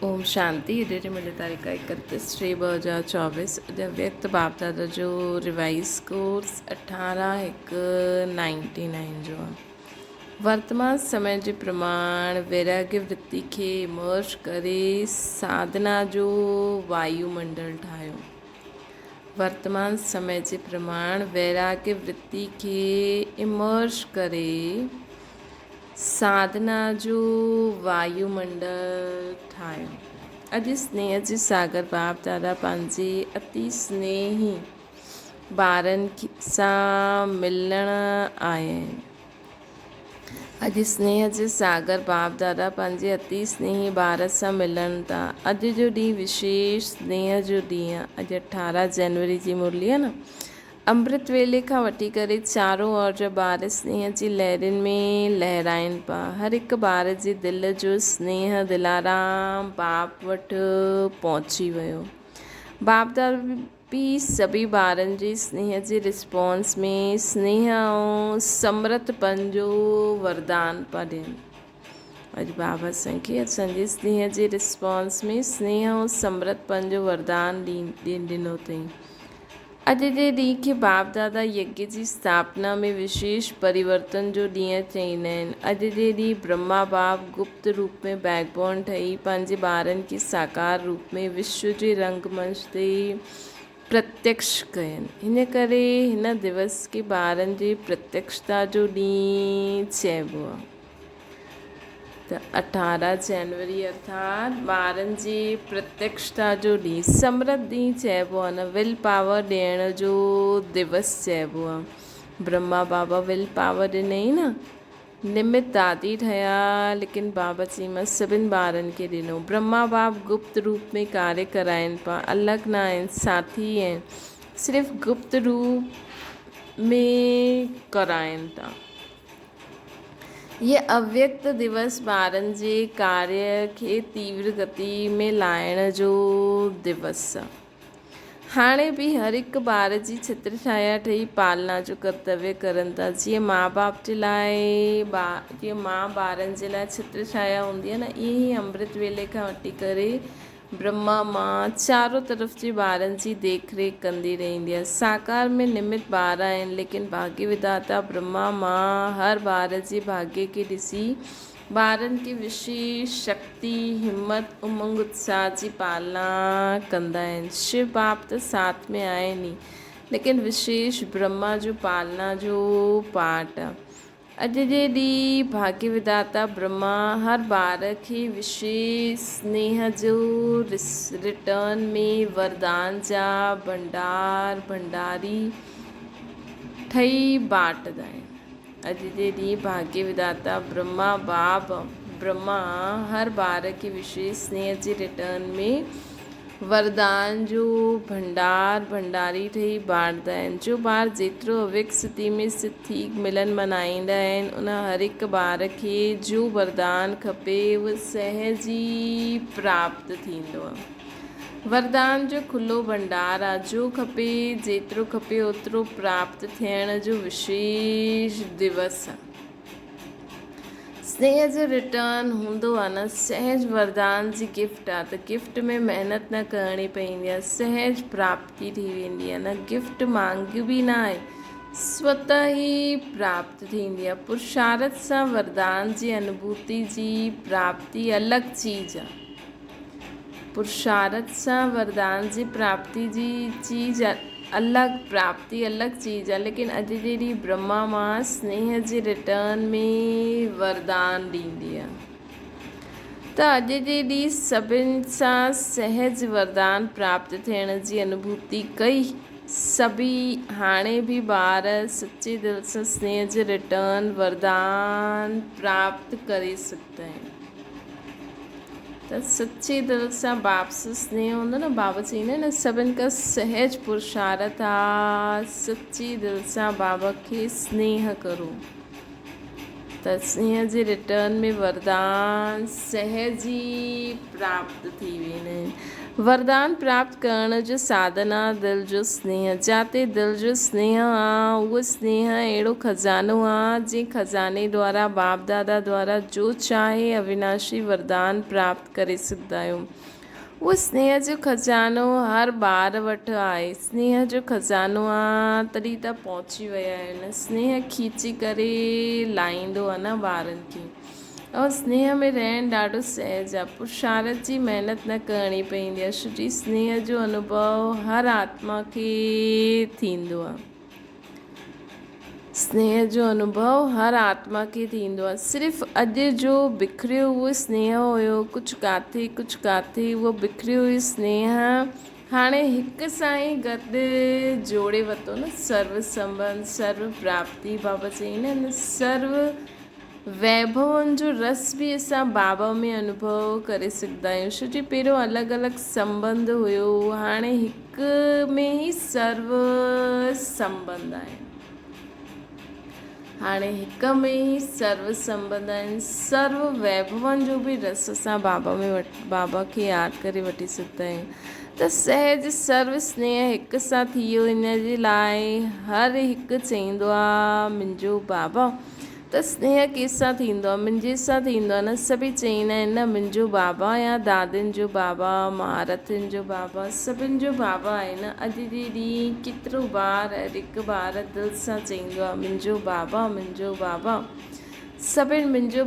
Om Shanti. Date मिले तारीख 31/3/2024। व्यक्त बाप दादा जो रिवाइज कोर्स 18/1/99 जो आहे। वर्तमान समय जे प्रमाण वैराग्य वृत्ति खे इमर्ज करे साधना जो वायुमंडल ठाहियो। वर्तमान समय जे प्रमाण वैराग्य वृत्ति खे इमर्ज करे साधना जो वायुमंडल ठाहियो। अॼु स्नेह जे सागर बाप दादा पंहिंजे अति स्नेही ॿारनि सां मिलण आया आहिनि। अॼु स्नेह जे सागर बाप दादा पंहिंजे अति स्नेही ॿार सां मिलनि था। अॼु जो ॾींहुं विशेष स्नेह जो ॾींहुं आहे। अॼु 18 जनवरी जी मुरली आहे न। अमृत वेले खां वठी करे चारों ओर जा ॿार स्नेह जी लहरुनि में लहराइनि पिया। हर हिकु ॿार जे दिलि जो स्नेह दिलाराम बाप वटि पहुची वियो। बाप दादा बि सभी ॿारनि जे स्नेह जे रिस्पॉन्स में स्नेह ऐं समृतपन जो वरदान पिया ॾियनि। अॼु बाबा असांखे असांजे स्नेह जे रिस्पॉन्स में स्नेह ऐं समृतपन जो वरदान ॾिनो अथई। अॼु जे ॾींहुं खे बाप दादा यज्ञ जी स्थापना में विशेष परिवर्तन जो ॾींहुं चईंदा आहिनि। अॼु जे ॾींहुं ब्रह्मा बाप गुप्त रूप में बैकबोन ठही पंहिंजे ॿारनि खे साकार रूप में विश्व जे रंगमंच ते प्रत्यक्ष कयनि। हिन करे हिन दिवस खे ॿारनि जे प्रत्यक्षता जो ॾींहुं चइबो आहे। त 18 जनवरी अर्थात ॿारनि जी प्रत्यक्षता जो ॾींहुं समृद्ध ॾींहुं चइबो आहे न। विल पावर ॾियण जो दिवस चइबो आहे। ब्रह्मा बाबा विल पावर ॾिनई न। निमित दादी ठहिया लेकिन बाबा चईमांसि सभिनि ॿारनि खे ॾिनो। ब्रह्मा बाप गुप्त रूप में कार्य कराइनि पिया। अलॻि न आहिनि, साथी आहिनि, सिर्फ़ु गुप्त रूप में कराइनि था। ये अव्यक्त दिवस ॿारनि जे कार्य खे तीव्र गति में लाइण जो दिवस आहे। हाणे बि हर हिकु ॿार जी छत्र छाया ठही पालना जो कर्तव्य करनि था। जीअं माउ बाप जे लाइ जीअं माउ ॿारनि जे लाइ छत्र छाया हूंदी आहे न, ईअं ई अमृत वेले खां वठी करे ब्रह्मा मां चारों तरफ़ जे ॿारनि जी देख रेख कंदी रहंदी आहे। साकार में निमित ॿार आहिनि लेकिन भाग्य विधाता ब्रह्मा मां हर ॿार जे भाग्य खे ॾिसी ॿारनि खे विशेष शक्ति हिम्मत उमंग उत्साह जी पालना कंदा आहिनि। शिव बाप त साथ में आहिनि ई लेकिन विशेष ब्रह्मा जो पालना जो पाठ आहे। अॼु जे ॾींहुं भाग्य विधाता ब्रह्मा हर ॿार खे विशेष स्नेह जो रिटर्न में वरदान जा भंडारी ठही बांटदा आहिनि। अॼु जे ॾींहुं भाग्य विधाता ब्रह्मा हर ॿार खे विशेष स्नेह जे रिटर्न में वरदान जो भंडारी ठही बांटदा आहिनि। जो ॿार जेतिरो अव्यक्त स्थिति में स्थित थी मिलन मल्हाईंदा आहिनि उन हर हिकु ॿार खे जो वरदान खपे उहो सहज ई प्राप्त थींदो आहे। वरदान जो खुलो भंडार आहे। जो खपे जेतिरो खपे ओतिरो प्राप्त थियण जो विशेष दिवस आहे। स्नेह जो रिटर्न हूंदो आहे न। सहज वरदान जी गिफ्ट आहे त गिफ्ट में महिनत न करणी पवंदी आहे, सहज प्राप्ति थी वेंदी आहे न। गिफ्ट मांगी बि न आहे, स्वतः ई प्राप्त थींदी आहे। पुरुषार्थ सां वरदान जी अनुभूति जी प्राप्ति अलॻि चीज़ आहे। पुरुषार्थ सां वरदान जी प्राप्ति जी चीज़ प्राप्ति अलॻि चीज़ आहे। लेकिन अॼु जे ॾींहुं ब्रह्मा मां स्नेह जे रिटर्न में वरदान ॾींदी आहे। त अॼु जे ॾींहुं सभिनि सां सहज वरदान प्राप्त थियण जी अनुभूति कई। सभी हाणे बि ॿार सचे दिलि सां स्नेह जे रिटर्न वरदान प्राप्त करे सघंदा आहिनि। त सच्चे दिलि सां बाप सां स्नेह हूंदो न। बाबा चईंदा आहिनि न सभिनि खां सहज पुरुषार्थ आहे सच्ची दिलि सां बाबा खे स्नेह करो। त स्नेह जे रिटर्न में वरदान सहज ई प्राप्त थी वेंदा आहिनि। वरदान प्राप्त करण जो साधन आहे दिलि जो स्नेह। जिते दिलि जो स्नेह आहे उहो स्नेह अहिड़ो खज़ानो आहे जंहिं खज़ाने द्वारा बाप दादा द्वारा जो चाहे अविनाशी वरदान प्राप्त करे सघंदा आहियो। उहो स्नेह जो खज़ानो हर ॿार वटि आहे। स्नेह जो खज़ानो आहे तॾहिं त पहुची विया आहिनि। स्नेह खींची करे लाहींदो आहे न ॿारनि खे। और स्नेह में रहणु ॾाढो सहज आहे। पुरुषार्थ जी महिनत न करणी पवंदी आहे। छोकी स्नेह जो अनुभव हर आत्मा खे थींदो आहे। स्नेह जो अनुभव हर आत्मा खे थींदो आहे। सिर्फ़ु अॼु जो बिखरियो उहो स्नेह हुयो, कुझु काथे उहो बिखरियो हुयो स्नेह हाणे हिक सां ई गॾु जोड़े वरितो न। सर्व संबंध सर्व प्राप्ति बाबा चईं न, सर्व वैभवनि जो रस बि असां बाबा में अनुभव करे सघंदा आहियूं। छोकी पहिरियों अलॻि अलॻि संबंध हुयो, हाणे हिक में ई सर्व संबंध आहिनि। हाणे हिक में ई सर्व संबंध आहिनि। सर्व वैभवनि जो बि रस असां बाबा खे यादि करे वठी सघंदा आहियूं। त सहज सर्व स्नेह हिक सां थी वियो। इन जे लाइ हर हिकु चईंदो आहे मुंहिंजो बाबा। त स्नेह कंहिंसां थींदो आहे? मुंहिंजे सां थींदो आहे न। सभई चईंदा आहिनि न मुंहिंजो बाबा या दादियुनि जो बाबा, महारथियुनि जो बाबा, सभिनि जो बाबा आहे न। अॼु जे ॾींहुं केतिरो ॿार हर हिकु ॿार दिलि सां चईंदो आहे मुंहिंजो बाबा मुंहिंजो बाबा। सभिनि मुंहिंजो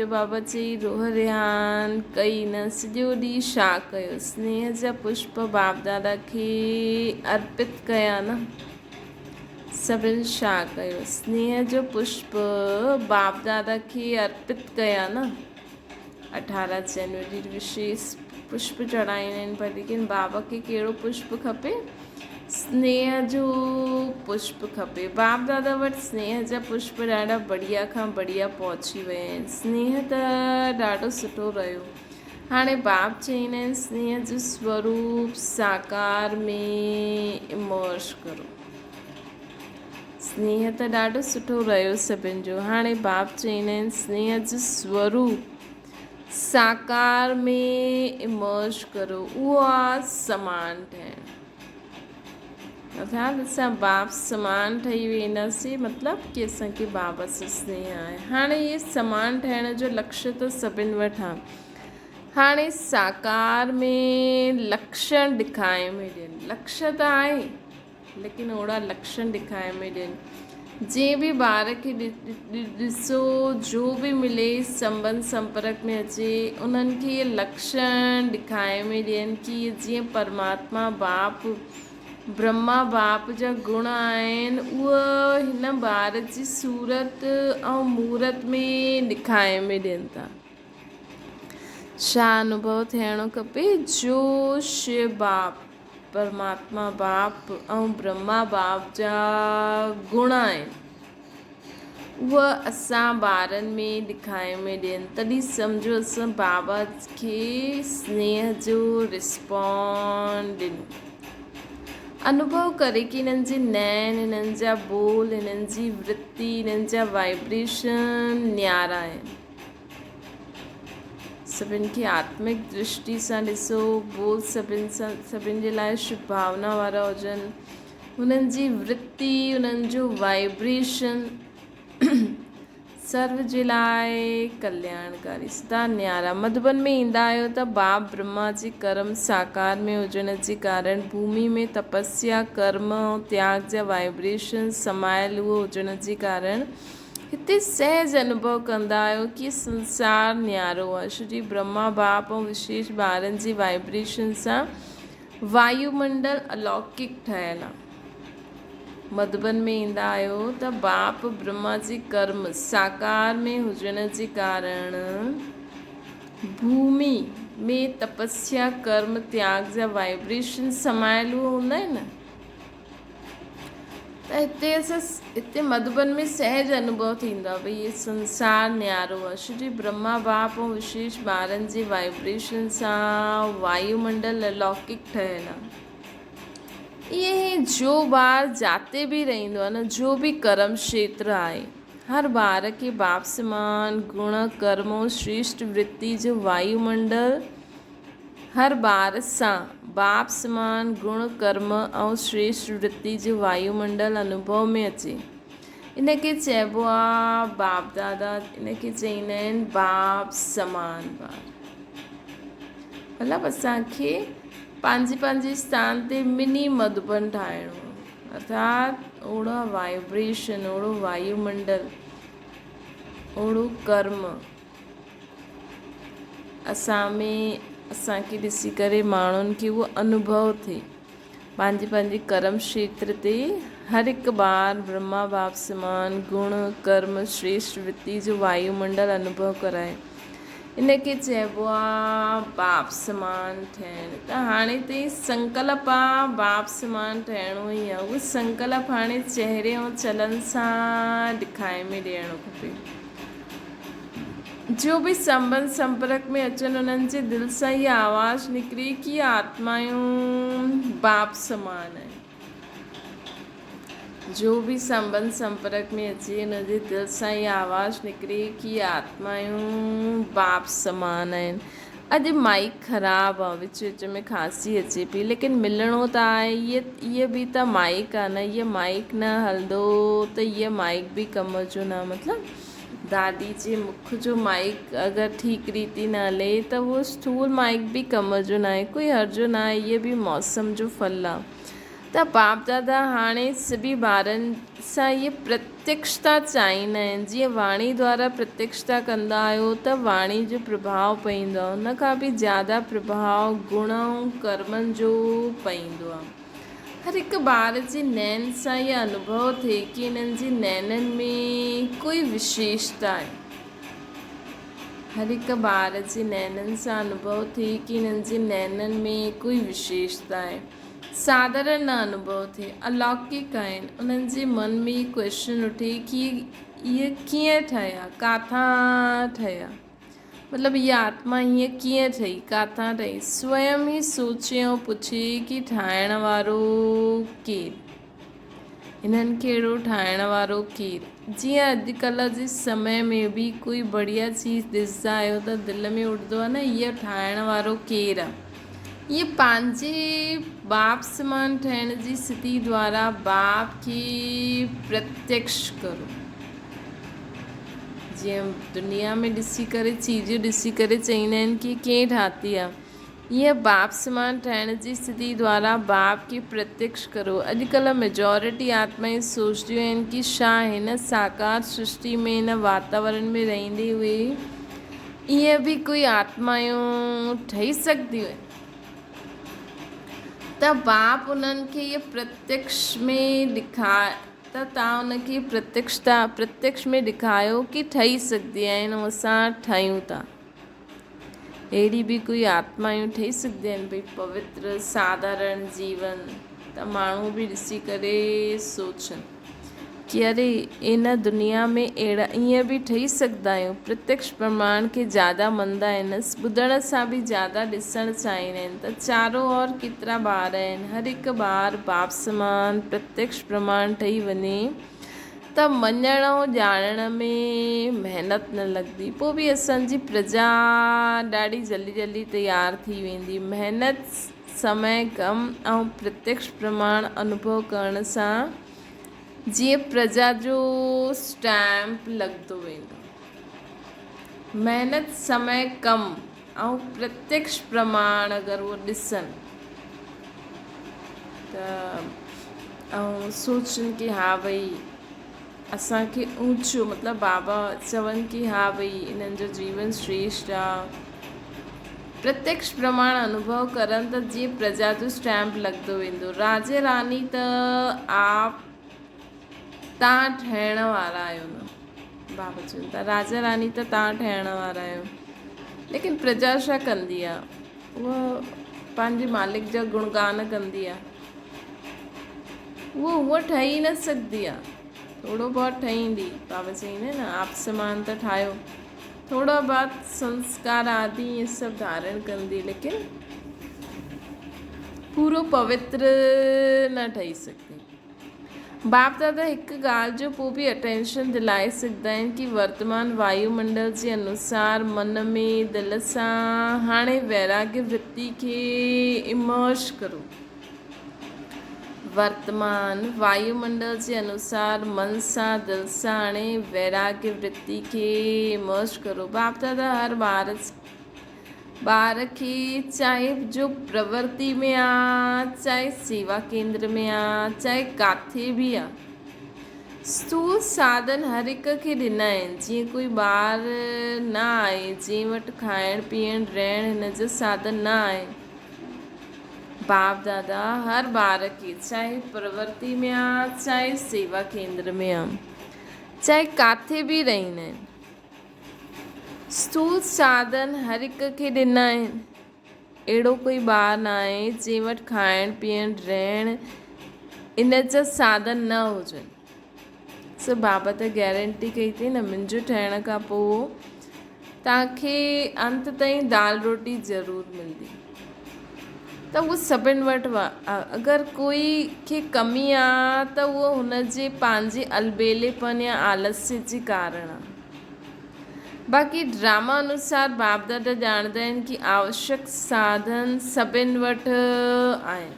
बाबा चई रोह रिहान कई न। सॼो ॾींहुं छा कयो? स्नेह जा पुष्प बाप दादा खे अर्पित कया न। सभिनि छा कयो? स्नेह जो पुष्प बाप दादा खे अर्पित कया न। 18 जनवरी विशेष पुष्प चढ़ाईंदा आहिनि, पर लेकिन बाबा खे कहिड़ो पुष्प खपे? स्नेह जो पुष्प खपे। बाप दादा वटि स्नेह जा पुष्प ॾाढा बढ़िया खां बढ़िया पहुची विया आहिनि। स्नेह त ॾाढो सुठो रहियो। हाणे बाप चईंदा आहिनि स्नेह जो स्वरूप साकार में इमर्ज करो। स्नेह त ॾाढो सुठो रहियो सभिनि जो। हाणे बाप चईंदा आहिनि स्नेह जो स्वरूप साकार में इमर्ज करो। उहो आहे समान ठहिणु। अर्थात असां बाप समान ठही वेंदासीं, मतिलबु कि असांखे बाबा सां स्नेह आहे। हाणे इहे समान ठहिण जो लक्ष्य त सभिनि वटि आहे। हाणे साकार में लक्षण ॾेखारे में ॾियनि। लक्ष्य त आहे लेकिन ओड़ा लक्षण ॾेखारे में ॾियनि। जंहिं बि ॿार खे ॾिसो जो बि मिले संबंध संपर्क में अचे उन्हनि खे इहे लक्षण ॾेखारे में ॾियनि कि जीअं परमात्मा बाप ब्रह्मा बाप जा गुण आहिनि उहो हिन ॿार जी सूरत ऐं मूरत में ॾेखारे में ॾियनि था। छा अनुभव थियणो खपे? जो शिव बाप परमात्मा बाप ऐं ब्रह्मा बाप जा गुण आहिनि उहा असां ॿारनि में ॾेखारे में ॾियनि। तॾहिं सम्झो असां बाबा खे स्नेह जो रिस्पॉन्ड ॾिनो। अनुभव करे कि हिननि जी नैन, हिननि जा बोल, हिननि जी वृत्ति, हिननि जा वाइब्रेशन न्यारा आहिनि। सभिनि खे आत्मिक दृष्टि सां ॾिसो। बोल सभिनि जे लाइ शुभ भावना वारा हुजनि। हुननि जी वृत्ति, हुननि जो वाइब्रेशन सर्व जे लाइ कल्याणकारी सदा न्यारा। मधुबन में ईंदा आहियो त बाप ब्रह्मा जी कर्म साकार में हुजण जे कारण भूमि में तपस्या कर्म ऐं त्याग जा वाइब्रेशन समायल उहो हुजण जे कारण हिते सहज अनुभव कंदा आहियो कि संसार न्यारो आहे। श्री ब्रह्मा बाप ऐं विशेष ॿारनि जी वाइब्रेशन सां वायुमंडल अलौकिक ठहियलु आहे। मधुबन में ईंदा आहियो त बाप ब्रह्मा जी कर्म साकार में हुजण जे कारण भूमि में तपस्या कर्म त्याग जा वाइब्रेशन समायल हूंदा आहिनि न। त हिते मधुबन में सहज अनुभव थींदो आहे भई ये संसार न्यारो आहे। श्री ब्रह्मा बाप ऐं विशेष ॿारनि जी वाइब्रेशन सां वायुमंडल अलौकिक ठहियलु आहे। इहे जो ॿार जाते बि रहंदो आहे न, जो बि कर्म क्षेत्र आहे, हर बार के बाप समान गुण कर्मों श्रेष्ठ वृत्ति जो वायुमंडल हर बार सां बाप समान गुण कर्म ऐं श्रेष्ठ वृत्ति जो वायुमंडल अनुभव में अचे इनके चइबो आहे बाप दादा। इनके चईंदा आहिनि बाप समान ॿार। मतिलबु असांखे पंहिंजे पंहिंजे स्थान ते मिनी मधुबन ठाहिणो अर्थात ओड़ा वाइब्रेशन ओड़ो वायुमंडल ओड़ो कर्म असां में असांखे ॾिसी करे माण्हुनि खे उहो अनुभव थिए पंहिंजे पंहिंजे कर्म क्षेत्र ते हर हिकु बार ब्रह्मा बाप समान गुण कर्म श्रेष्ठ वृत्ति जो वायुमंडल अनुभव कराए इनखे चइबो आहे बाप समान ठहिणु। त हाणे ते संकल्प आहे बाप समान ठहिणो ई आहे। उहो संकल्प हाणे चहिरे ऐं चलन सां ॾेखारे में ॾियणो खपे। जो भी संबंध संपर्क में अचनि उन्हनि जे दिलि सां इहा आवाज़ निकिरे कि आत्मायूं बाप समान आहिनि। जो भी संबंध संपर्क में अचे उन जे दिलि सां इहा आवाज़ निकिरे कि आत्मायूं बाप समान आहिनि। अॼु माइक ख़राबु आहे विच विच में खांसी अचे पई लेकिन मिलणो त आहे। इहा बि त माइक आहे न। इहा माइक न हलंदो त इहा माइक बि कम जो न। मतिलबु दादी जे मुख जो माइक अगरि ठीकु रीति न हले त उहो स्थूल माइक बि कम जो न आहे। कोई हर्जो न आहे। इहे बि मौसम जो फल आहे। त बाप दादा हाणे सभी ॿारनि सां इहे प्रत्यक्षता चाहींदा आहिनि। जीअं वाणी द्वारा प्रत्यक्षता कंदा आहियो त वाणी जो प्रभाव पवंदो आहे। उन खां बि ज़्यादा प्रभाव गुण ऐं कर्मनि जो पवंदो आहे। हर हिकु ॿार जे नैन सां इहो अनुभव थिए कि इन्हनि जे नैननि में कोई विशेषता आहे। हर हिकु ॿार जे नैननि सां अनुभव थिए कि इन्हनि जे नैननि में कोई विशेषता आहे। साधारण न अनुभव थिए अलौकिक आहिनि। उन्हनि जे मन में क्वेश्चन उठे कि इहे कीअं ठहिया किथां ठहिया। मतिलबु इहा आत्मा हीअं कीअं ठही किथां ठही। स्वयं ई सोचे ऐं पुछे कि ठाहिण वारो केरु। इन्हनि खे अहिड़ो ठाहिण वारो केरु। जीअं अॼुकल्ह जे समय में बि कोई बढ़िया चीज़ ॾिसंदा आहियो त दिलि में उठंदो आहे न इहा ठाहिण वारो केरु आहे। ये पंहिंजे बाप समान ठहिण जी स्थिति द्वारा बाप खे प्रत्यक्ष करो। जीअं दुनिया में ॾिसी करे चीज़ूं ॾिसी करे चईंदा आहिनि कि कंहिं ठाती आहे। ईअं बाप समान ठहिण जी स्थिति द्वारा बाप खे प्रत्यक्ष करो। अॼुकल्ह मेजॉरिटी आत्माएं सोचदियूं आहिनि कि छा हिन साकार सृष्टि में हिन वातावरण में रहंदे हुए ईअं बि कोई आत्मायूं ठही सघंदियूं आहिनि। त बाप उन्हनि खे इहे प्रत्यक्ष में ॾेखार त तव्हां उनखे प्रत्यक्ष में ॾेखारियो कि ठही सघंदी आहिनि ऐं असां ठहियूं था। अहिड़ी बि कोई आत्मायूं ठही सघंदियूं आहिनि भई पवित्र साधारण जीवन। त माण्हू बि ॾिसी करे सोचनि कि अरे इन दुनिया में अहिड़ा ईअं बि ठही सघंदा आहियूं। प्रत्यक्ष प्रमाण खे ज़्यादा मञंदा आहिनि। ॿुधण सां बि ज़्यादा ॾिसणु चाहींदा आहिनि। त चारों ओर केतिरा ॿार आहिनि। हर हिकु ॿार बाप समान प्रत्यक्ष प्रमाण ठही वञे त मञण ऐं ॼाणण में महिनत न लॻंदी। पोइ बि असांजी प्रजा ॾाढी जल्दी जल्दी तयारु थी वेंदी। महिनत समय कम ऐं प्रत्यक्ष प्रमाण अनुभव करण सां जीअं प्रजा जो स्टैम्प लॻंदो वेंदो। महिनत समय कम ऐं प्रत्यक्ष प्रमाण अगरि उहो ॾिसनि त ऐं सोचनि कि हा भई असांखे ऊंचो मतिलबु बाबा चवनि कि हा भई इन्हनि जो जीवन श्रेष्ठ आहे। प्रत्यक्ष प्रमाण अनुभव करनि त जीअं प्रजा जो स्टैम्प लॻंदो वेंदो। राजे रानी त आप तव्हां ठहिण वारा आहियो न। बाबा चवनि था राजा रानी त तव्हां ठहिण वारा आहियो। लेकिन प्रजा छा कंदी आहे। उहा पंहिंजे मालिक जा गुणगान कंदी आहे। उहा ठही न सघंदी आहे। थोरो बहुत ठहींदी। बाबा चईंदा आहिनि न आप समान त ठाहियो। थोड़ा बहुत संस्कार आदि ये सब धारण कंदी लेकिन पूरो पवित्र न ठही सघंदी। बाप दादा हिकु ॻाल्हि जो पोइ बि अटेंशन दिलाए सघंदा आहिनि कि वर्तमान वायुमंडल जे अनुसार मन में दिलि सां हाणे वैराग्य वृत्ति खे इमर्ज करो। वर्तमान वायुमंडल जे अनुसार मन सां दिलि सां हाणे वैराग्य वृत्ति खे इमर्ज करो। बाप दादा हर ॿार खे चाहे जो प्रवृत्ति में आहे, चाहे सेवा केंद्र में आहे, चाहे किथे बि आहे, स्थूल साधन हर हिक खे ॾिना आहिनि। जीअं कोई ॿार न आहे जंहिं वटि खाइण पीअण रहण हिन जो साधन न आहे, बाप दादा हर ॿार खे चाहे प्रवृत्ति में आहे, चाहे सेवा केंद्र में आहे, चाहे किथे बि रहंदा आहिनि, स्थूल साधन हर हिक खे ॾिना आहिनि। अहिड़ो कोई ॿार न आहे जंहिं वटि खाइण पीअण रहण इन जा साधन न हुजनि। सो बाबा त गैरेंटी कई अथई न, मुंहिंजो ठहिण खां पोइ तव्हांखे अंत ताईं दाल रोटी ज़रूरु मिलंदी। त उहो सभिनि वटि अगरि कोई खे कमी आहे त उहो हुनजे पंहिंजे अलबेलेपन या आलस्य जे कारण आहे। बाक़ी ड्रामा अनुसार बाप दादा ॼाणंदा आहिनि कि आवश्यक साधन सभिनि वटि आहिनि।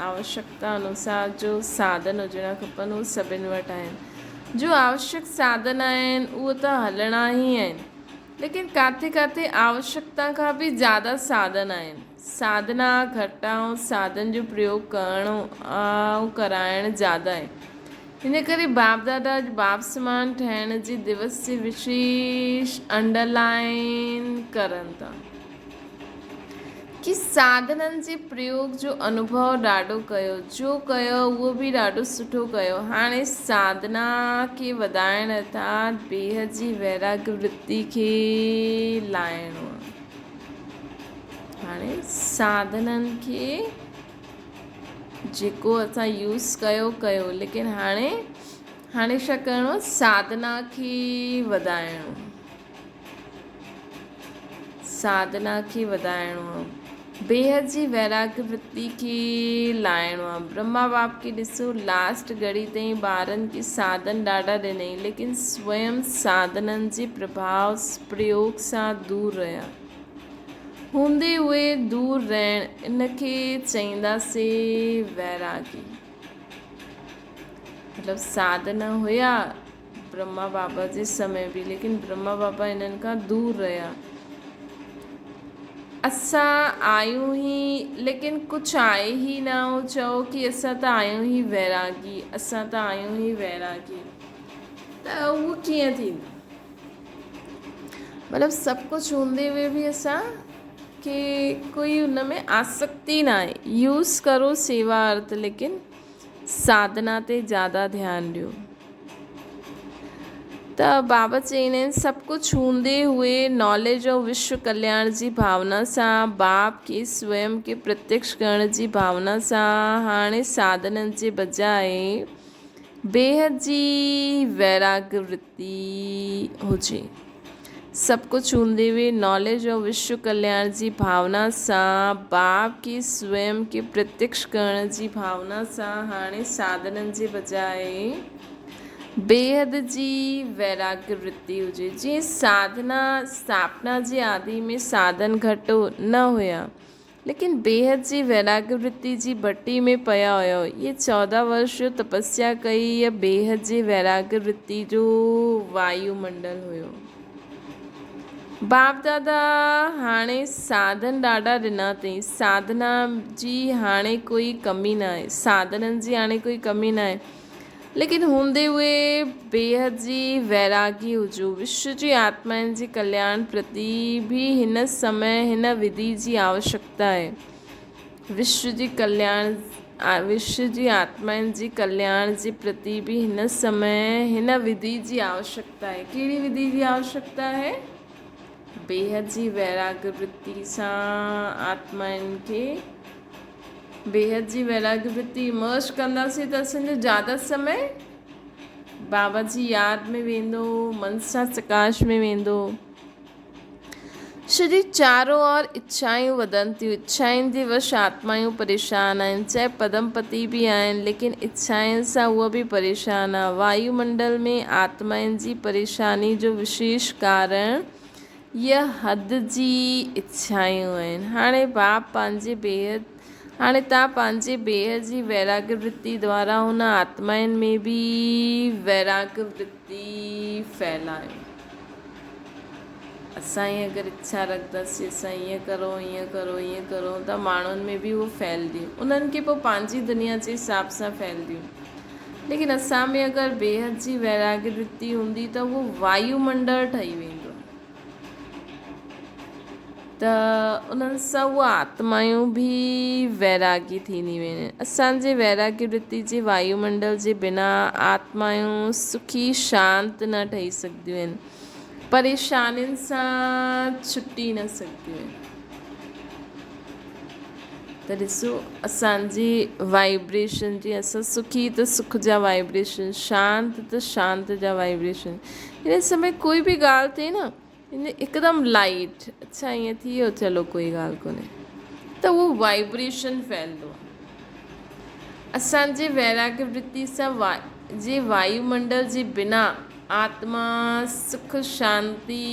आवश्यकता अनुसार जो साधन हुजणा खपनि उहे सभिनि वटि आहिनि। जो आवश्यक साधन आहिनि उहे त हलणा ई आहिनि, लेकिन किथे किथे आवश्यकता खां बि ज़्यादा साधन आहिनि। साधना घटि आहे ऐं साधन जो प्रयोग करणो ऐं कराइण ज़्यादा आहे। हिन करे बाप दादा बाप समान ठहिण जे दिवस जे विशेष अंडरलाइन करनि था कि साधननि जे प्रयोग जो अनुभव ॾाढो कयो, जो कयो उहो बि ॾाढो सुठो कयो। हाणे साधना खे वधाइण अर्थात बेहद जी वैराग्य वृत्ति खे लाइणो आहे। हाणे साधननि खे जेको असां यूज़ कयो, लेकिन हाणे छा करिणो, साधना खे वधाइणो, साधना खे वधाइणो आहे, बेहद जी वैराग्य वृत्ति खे लाइणो आहे। ब्रह्मा बाप खे ॾिसो, लास्ट घड़ी ताईं ॿारनि खे साधन ॾाढा ॾिनई, लेकिन स्वयं साधननि जे प्रभाव प्रयोग सां दूर रहिया। हूंदे उहे दूर रहण इनखे चईंदासीं वैरागी। मतिलबु साधन हुया ब्रह्मा बाबा जे समय बि, लेकिन ब्रह्मा बाबा इन्हनि खां दूर रहिया। असां आहियूं ई, लेकिन कुझु आहे ई न, ऐं चओ कि असां त आहियूं ई वैरागी, असां त आहियूं ई वैरागी, त उहो कीअं थींदो? मतिलबु सभु कुझु हूंदे हुए बि असां कि कोई उन में आसक्ति न आहे। यूज़ करो सेवा अर्थ, लेकिन साधना ते ज़्यादा ध्यानु ॾियो। त बाबा चईंदा आहिनि सभु कुझु हूंदे हुए नॉलेज और विश्व कल्याण जी भावना सां, बाप खे स्वयं खे प्रत्यक्ष करण जी भावना सां हाणे साधननि जे बजाए बेहद जी वैराग्य वृत्ति हुजे। सभु कुझु हूंदे हुए नॉलेज और विश्व कल्याण जी भावना सां, बाप खे स्वयं खे प्रत्यक्ष करण जी भावना सां हाणे साधननि जे बजाए बेहद जी वैराग्य वृत्ति हुजे। जीअं साधना स्थापना जे आदि में साधन घटि न हुया, लेकिन बेहद जी वैराग्य वृत्ति जी भट्टी में पिया हुयो। ये 14 वर्ष जो तपस्या कई, या बेहद जी वैराग्य वृत्ति जो वायुमंडल हुयो। बाप दादा हाणे साधन ॾाढा ॾिना अथई, साधना जी हाणे कोई कमी न आहे, साधननि जी हाणे कोई कमी न आहे, लेकिन हूंदे हुए बेहद जी वैरागी हुजो। विश्व जी आत्माउनि जे कल्याण प्रति भी हिन समय हिन विधि जी आवश्यकता आहे। विश्व जी आत्माउनि जी कल्याण जे प्रति भी हिन समय हिन विधि जी आवश्यकता आहे। कहिड़ी विधि जी आवश्यकता आहे? बेहद जी वैराग्य वृत्ति सां आत्माउनि खे बेहद जी वैराग्य वृत्ति इमर्ज कंदासीं त असांजो ज़्यादा समय बाबा जी यादि में वेंदो, मन सां प्रकाश में वेंदो। सॼी चारों ओर इच्छायूं वधनि थियूं। इच्छाउनि जे वश आत्मायूं परेशान आहिनि। चाहे पदमपति बि आहिनि लेकिन इच्छाउनि सां उहा बि परेशान आहे। वायुमंडल में आत्माउनि जी परेशानी जो विशेष कारण इहा हद जी इच्छायूं आहिनि। हाणे तव्हां पंहिंजे बेहद जी वैराग्य वृत्ति द्वारा हुन आत्माउनि में बि वैराग्य वृत्ति फैलायो। असां ई अगरि इच्छा रखंदासीं असां ईअं करो ईअं करो ईअं करो त माण्हुनि में बि उहो फैलंदियूं। उन्हनि खे पोइ पंहिंजी दुनिया जे हिसाब सां फैलंदियूं। लेकिन असां में अगरि बेहद जी वैराग्य वृत्ति हूंदी त उहो वायुमंडल ठही वेंदो। त उन्हनि सां उहा आत्मायूं बि वैरागी थींदी वेंदियूं आहिनि। असांजे वैराग्य वृत्ति जे वायुमंडल जे बिना आत्मायूं सुखी शांत न ठही सघंदियूं आहिनि। परेशानियुनि सां छुटी न सघंदियूं आहिनि। त ॾिसो असांजी वाइब्रेशन जी असां सुखी त सुख जा वाइब्रेशन, शांत त शांत जा वाइब्रेशन। हिन समय कोई बि ॻाल्हि थिए न हिकदमि लाइट, अच्छा ईअं थी वियो चलो कोई ॻाल्हि कोन्हे, त उहो वाइब्रेशन फैलंदो आहे। असांजे वैराग्य वृत्ति सां जे वायुमंडल जे बिना आत्मा सुख शांती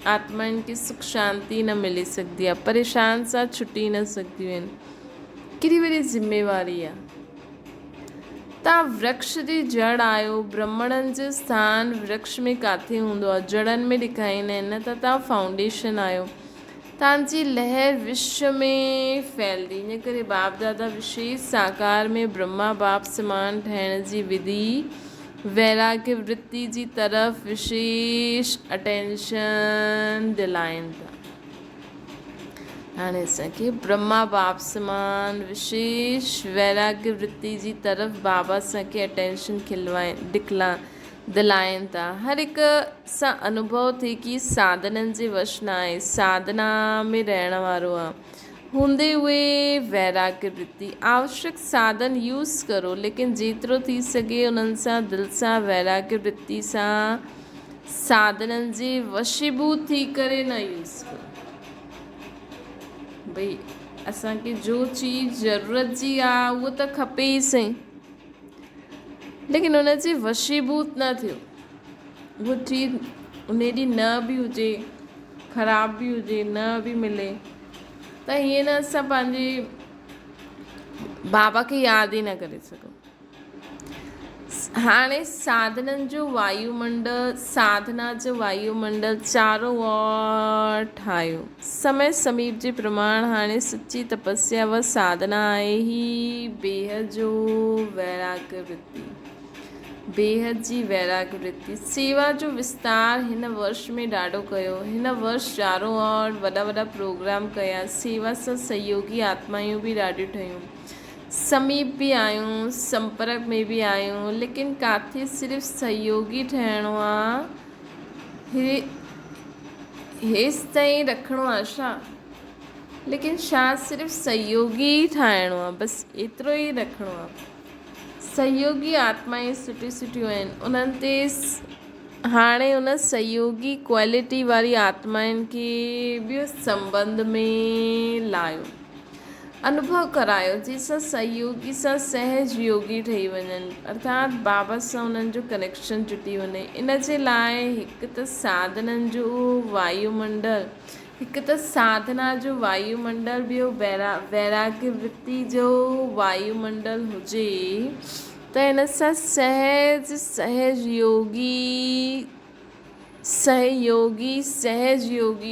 आत्माउनि खे सुख शांती न मिली सघंदी आहे। परेशान सां छुटी न सघंदियूं आहिनि। केॾी वॾी ज़िमेवारी आहे। तव्हां वृक्ष जी जड़ आहियो। ब्राह्मणनि जो स्थान वृक्ष में किथे हूंदो आहे? जड़नि में ॾेखारींदा आहिनि न। त तव्हां फाउंडेशन आहियो। तव्हांजी लहर विश्व में फैलंदी। इन करे बाप दादा विशेष साकार में ब्रह्मा बाप समान ठहिण जी विधि वैराग्य वृत्ति जी तरफ़ विशेष अटेंशन दिलाइनि था। हाणे असांखे ब्रह्मा बाप समान विशेष वैराग्य वृत्ति जी तरफ़ बाबा असांखे अटेंशन दिलाइनि था। हर हिक सां अनुभव थिए कि साधननि जे वश न आहे, साधना में रहण वारो आहे। हूंदे हुए वैराग्य वृत्ति आवश्यक साधन यूज़ करो, लेकिन जेतिरो थी सघे उन्हनि सां दिलि सां वैराग्य वृत्ति सां साधननि जे वशीभूत थी करे न यूज़ करो। भई असांखे जो चीज़ ज़रूरत जी आहे उहो त खपे ई सही, लेकिन उन जे वशीभूत न थियो। उहो चीज़ उन ॾींहुं न बि हुजे, ख़राब बि हुजे, न बि मिले, त हीअं न असां पंहिंजे बाबा खे यादि ई न करे सघूं। हाणे साधना जो वायुमंडल चारों ओर ठाहियो। समय समीप जे प्रमाण हाणे सच्ची तपस्या व साधना आहे ही बेहद जो वैराग्य वृत्ति, बेहद जी वैराग्य वृत्ति। सेवा जो विस्तार हिन वर्ष में ॾाढो कयो। हिन वर्ष चारों ओर वॾा वॾा प्रोग्राम कया। सेवा सां सहयोगी आत्मायूं बि ॾाढियूं ठहियूं। समीप बि आहियूं, संपर्क में बि आहियूं, लेकिन काथे सिर्फ़ु सहयोगी ठहिणो आहे, हेसि ताईं रखिणो आहे छा? लेकिन छा सिर्फ़ु सहयोगी ठाहिणो आहे? बसि एतिरो ई रखिणो आहे। सहयोगी आत्माएं सुठियूं सुठियूं आहिनि। उन्हनि ते हाणे उन सहयोगी क्वालिटी वारी आत्माउनि खे ॿियो संबंध में लायो, अनुभव करायो, जंहिंसां सहयोगी सां सहज योगी ठही वञनि, अर्थात बाबा सां उन्हनि जो कनेक्शन जुटी वञे। इन जे लाइ हिकु त साधननि जो वायुमंडल, हिकु त साधना जो वायुमंडल, ॿियो वैराग्य वृत्ति जो वायुमंडल हुजे त इन सां सहज योगी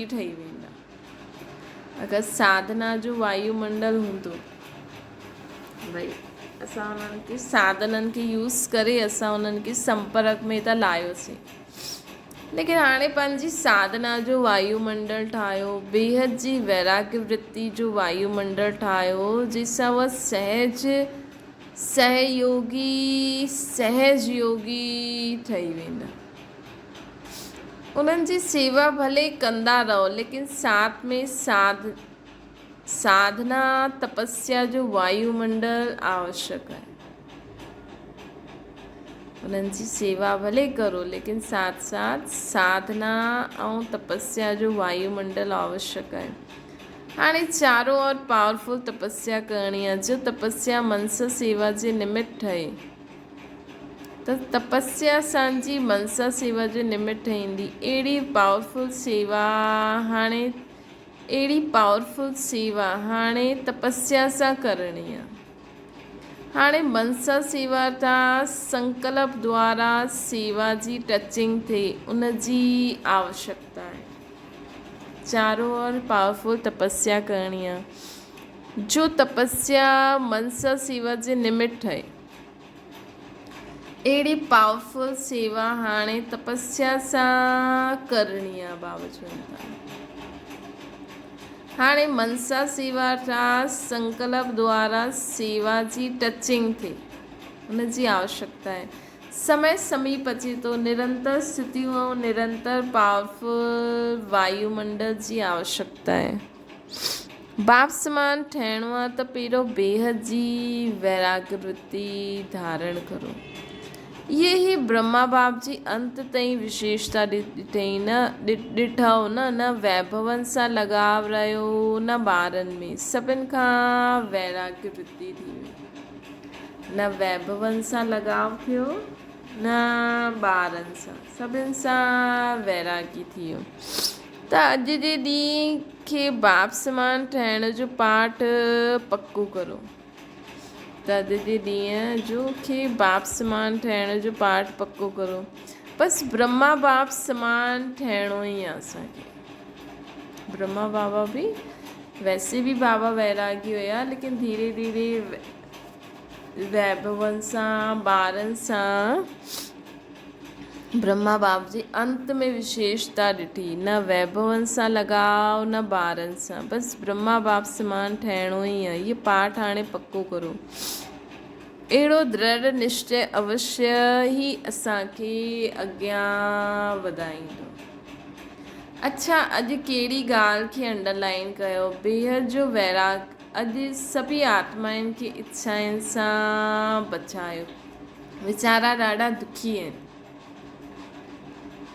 ठही वेंदा। अगरि साधना जो वायुमंडल हूंदो, भई असां उन्हनि खे साधननि खे यूज़ करे असां उन्हनि खे संपर्क में त लायोसीं, लेकिन हाणे पंहिंजी साधना जो वायुमंडल ठाहियो, बेहद जी वैराग्य वृत्ति जो वायुमंडल ठाहियो, जंहिंसां उहा सहज योगी ठही वेंदा। उन्हनि जी सेवा भले कंदा रहो, लेकिन साथ में साधना तपस्या जो वायुमंडल आवश्यक आहे। उन्हनि जी सेवा भले करो, लेकिन साथ साथ साधना ऐं तपस्या जो वायुमंडल आवश्यक आहे। हाणे चारों ओर पावरफुल तपस्या करणी आहे। जो तपस्या मनसा सेवा जे निमित्त ठहे, त तपस्या असांजी मनसा सेवा जे निमित्त ठहींदी। अहिड़ी पावरफुल सेवा हाणे तपस्या सां करणी आहे। हाणे मनसा सेवा तां संकल्प द्वारा सेवा जी टचिंग थिए, उन जी आवश्यकता आहे। चारों ओर पावरफुल तपस्या करणी आहे। जो तपस्या मनसा सेवा जे निमित्त ठहे, अहिड़ी पावरफुल सेवा हाणे तपस्या सां करणी आहे। बाबा चवनि था हाणे मनसा सेवा तां संकल्प द्वारा सेवा जी टचिंग थिए, उन जी आवश्यकता आहे। समय समीप अचे थो, निरंतर स्थितियूं ऐं निरंतर पावरफुल वायुमंडल जी आवश्यकता आहे। बाप समान ठहिणो आहे त पहिरियों बेहद जी वैराग्य वृत्ति धारण करो। ये ही ब्रह्मा बाप जी अंत ताईं विशेषता ॾिठो न वैभवनि सां लगाव रहियो, न ॿारनि में। सभिनि खां वैराग्य वृत्ति थी वई। न वैभवनि सां लगाव थियो, न ॿारनि सां, सभिनि सां वैरागी थी वियो। त अॼु जे ॾींहं खे बाप समान ठहिण जो पाठ पक्को करो। अॼु जे ॾींहं जो खे बाप समान ठहिण जो पाठ पक्को करो। बसि ब्रह्मा बाप समान ठहिणो ई आहे असांखे। ब्रह्मा बाबा बि वैसे भी बाबा वैरागी हुया, लेकिन धीरे धीरे वैभवनि सां, ॿारनि सां ब्रह्मा बाप जी अंत में विशेषता ॾिठी। न वैभवनि सां लगाव, न ॿारनि सां, बसि ब्रह्मा बाप समान ठहिणो ई आहे। ये पाठ हाणे पक्को करो। अहिड़ो दृढ़ निश्चय अवश्य ई असांखे अॻियां वधाईंदो। अच्छा, अॼु कहिड़ी ॻाल्हि खे अंडरलाइन कयो? बेहद जो वैराग। अॼु सभी आत्माउनि खे इच्छाउनि सां बचायो। वीचारा ॾाढा दुखी आहिनि,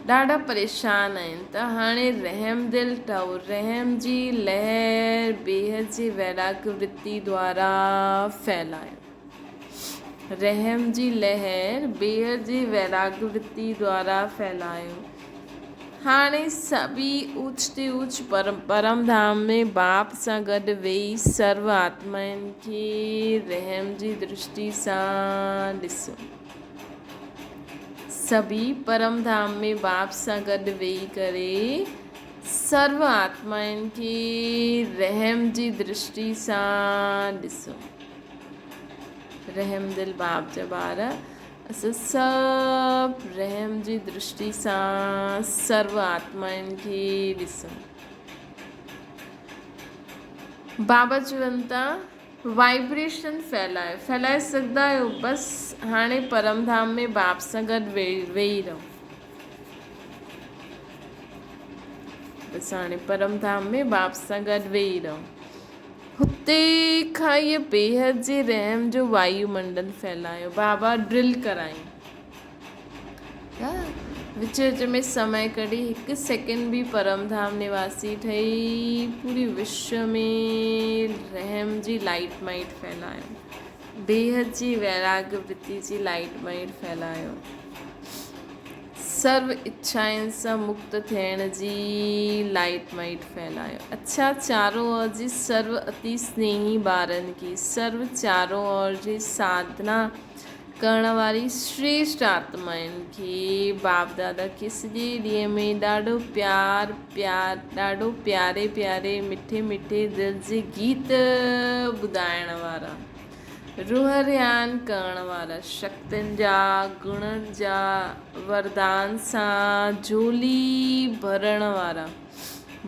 ॾाढा परेशान आहिनि। त हाणे रहम दिल ठहो। रहम जी लहर बेहद जी वैराग्य वृत्ति द्वारा फैलायो। रहम जी लहर बेहद जी वैराग्य वृत्ति द्वारा फैलायो। हाणे सभी ऊच ते ऊच परम धाम में बाप सां गॾु वेही सर्व आत्माउनि खे रहम जी दृष्टि सां ॾिसो। सभी परम धाम में बाप सां गॾु वेही करे सर्व आत्माउनि खे रहम जी दृष्टि सां ॾिसो। रहम दिल बाप जा ॿार, असां सभु रहम जी दृष्टि सां सर्व आत्माउनि खे ॾिसूं। बाबा चवनि था वाइब्रेशन फैलाए सघंदा आहियो। बसि हाणे परम धाम में बाप सां गॾु वेही रहो। बसि हाणे परम धाम में बाप सां गॾु वेही रहो। हुते खां इहे बेहद जे रहम जो वायुमंडल फैलायो। बाबा ड्रिल कराई। विच विच में समय कढी 1 सेकेंड भी परम धाम निवासी ठही पूरी विश्व में रहम जी लाइट माइट फैलायो। बेहद जी वैराग्य वृत्ति जी लाइट माइट फैलायो। सर्व इच्छाउनि सां मुक्त थियण जी लाइट माइट फैलायो। अच्छा, चारों ओर जी सर्व अति स्नेही ॿारनि की, सर्व चारों ओर जी साधना करण वारी श्रेष्ठ आत्माउनि खे बाप दादा खे सॼे ॾींहं में ॾाढो ॾाढो प्यारे प्यारे मिठे मिठे दिलि जे गीत ॿुधाइण वारा, रूह रियान करण वारा, शक्तियुनि जा गुणनि जा वरदान सां झोली भरण वारा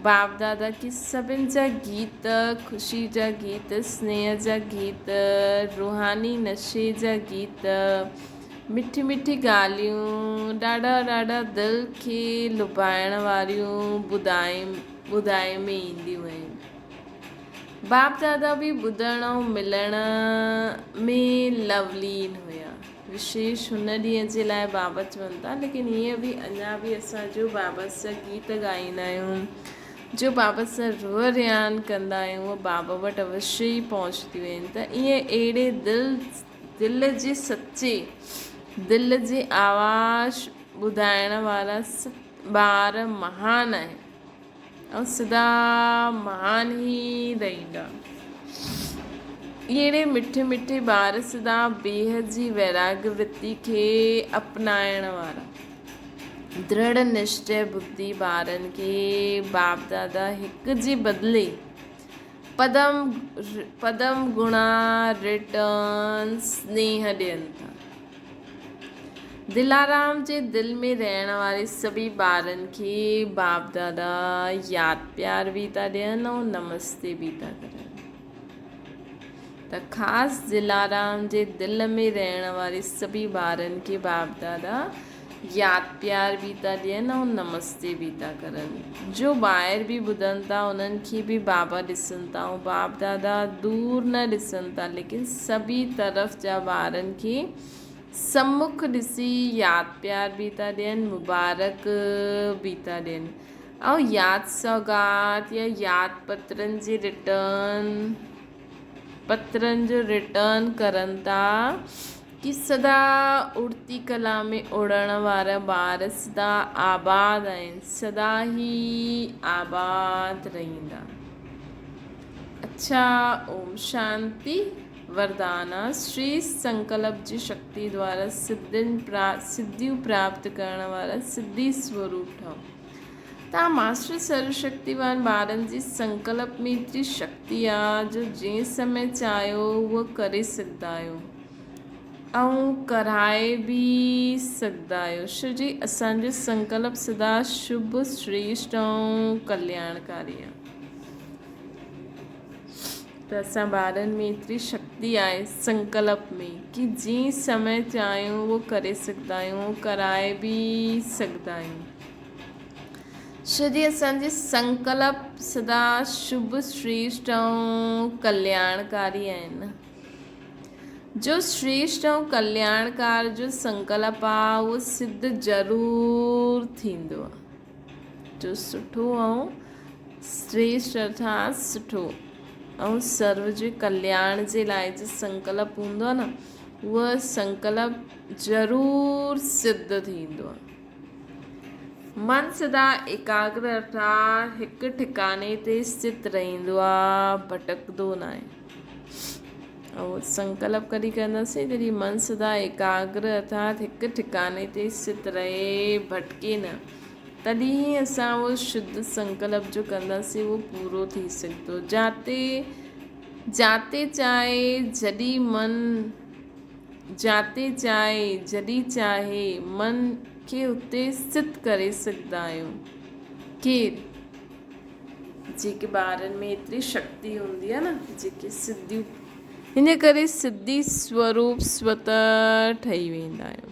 बाप दादा की सभिनि जा गीत, ख़ुशी जा गीत, स्नेह जा गीत, रूहानी नशे जा गीत, मिठी मिठी ॻाल्हियूं, ॾाढा दिलि खे लुभाइण वारियूं ॿुधाए में ईंदियूं आहिनि। बाप दादा बि ॿुधण ऐं मिलण में लवलीन हुया। विशेष हुन ॾींहं जे लाइ बाबा चवनि था, लेकिन ईअं बि अञा बि असां जो बाबा सां गीत ॻाईंदा आहियूं, जो बाबा सां रूह रियान कंदा आहियूं, उहो बाबा वटि अवश्य ई पहुचंदियूं आहिनि। त ईअं अहिड़े दिलि जे सचे दिलि जी आवाज़ ॿुधाइण वारा ॿार महान आहिनि ऐं सदा महान ई रहंदा। अहिड़े मिठे मिठे ॿार सदा बेहद जी वैराग्य वृत्ति खे अपनाइण वारा दृढ़ निश्चय बुद्धि ॿारनि खे बाप दादा हिक जे बदिले पदम गुणा रिटर्न स्नेह ॾियनि था। दिलाराम जे दिलि में रहण वारे सभी ॿारनि खे बाप दादा यादि प्यार बि था ॾियनि ऐं नमस्ते बि था करनि। त ख़ासि दिलाराम जे दिलि में रहण वारे सभी ॿारनि खे बाप दादा यादि प्यार बि था ॾियनि ऐं नमस्ते बि था करनि। जो ॿाहिरि बि ॿुधनि था उन्हनि खे बि बाबा ॾिसनि था ऐं बाप दादा दूर न ॾिसनि था, लेकिन सभी तरफ़ जा ॿारनि खे सम्मुख ॾिसी यादि प्यार बि था ॾियनि, मुबारक बि था ॾियनि ऐं यादि सौगात या यादि पत्रनि जो रिटर्न करनि था कि सदा उड़ती कला में उड़ण वारा ॿार सदा आबाद आहिनि, सदा ई आबाद रहंदा। अच्छा, ओम शांति। वरदाना श्री संकल्प जी शक्ति द्वारा सिद्धियूं प्राप्त करण वारा सिद्धि स्वरूप ठहो। तव्हां मास्टर सर्वशक्तिवान ॿारनि जी संकल्प में एतिरी शक्ति आहे जो जंहिं समय चाहियो उहो करे सघंदा आहियो ऐं कराए बि सघंदा आहियो। छो जी असांजो संकल्प सदा शुभ श्रेष्ठ ऐं कल्याणकारी आहे। त असां ॿारनि में एतिरी शक्ति आहे संकल्प में कि जीअं समय चाहियूं उहो करे सघंदा आहियूं, कराए बि सघंदा आहियूं। छो जी असांजे संकल्प सदा शुभ श्रेष्ठ ऐं कल्याणकारी आहिनि। जो श्रेष्ठ ऐं कल्याणकार जो संकल्प आहे उहो सिद्ध ज़रूरु थींदो आहे। जो सुठो ऐं श्रेष्ठ अर्थात सुठो ऐं सर्व जे कल्याण जे लाइ जो संकल्प हूंदो आहे न, उहो संकल्प ज़रूरु सिद्ध थींदो आहे। मन सदा एकाग्र अर्थात हिकु ठिकाने ते स्थित रहंदो आहे, भटकंदो न आहे। ऐं संकल्प कॾहिं कंदासीं जॾहिं मन सदा एकाग्र अर्थात हिकु ठिकाने ते स्थित रहे, भटके न, तॾहिं ई असां उहो शुद्ध संकल्प जो कंदासीं उहो पूरो थी सघंदो। जाते जॾहिं चाहे मन खे उते स्थित करे सघंदा आहियूं। केरु जेके ॿारनि में एतिरी शक्ति हूंदी आहे न, जेके सिद्धियूं, हिन करे सिद्धि स्वरूप स्वतः ठही वेंदा आहियूं।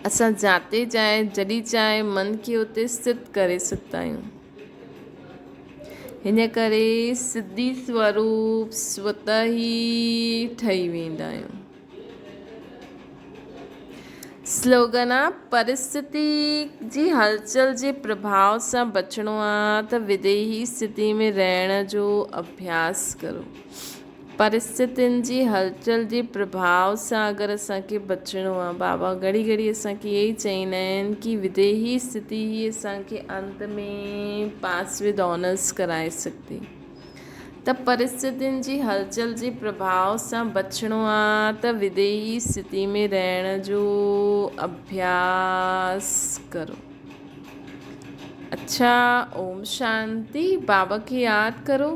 असां जॾहिं चाहे मन खे उते स्थित करे सघंदा आहियूं। हिन करे सिद्धि स्वरूप स्वतः ई ठही वेंदा आहियूं। स्लोगन आहे, परिस्थिति जी हलचल जे प्रभाव सां बचिणो आहे त विदेही स्थिति में रहण जो अभ्यास करो। परिस्थितियुनि जी हलचल जे प्रभाव सां अगरि असांखे बचिणो आहे, बाबा घड़ी घड़ी असांखे इहे ई चवंदा आहिनि कि विदेही स्थिति ई असांखे अंत में पास विद ऑनर्स कराए सघंदी। त परिस्थितियुनि जी हलचल जे प्रभाव सां बचिणो आहे त विदेही स्थिति में रहण जो अभ्यास करो। अच्छा, ओम शांति। बाबा खे यादि करो।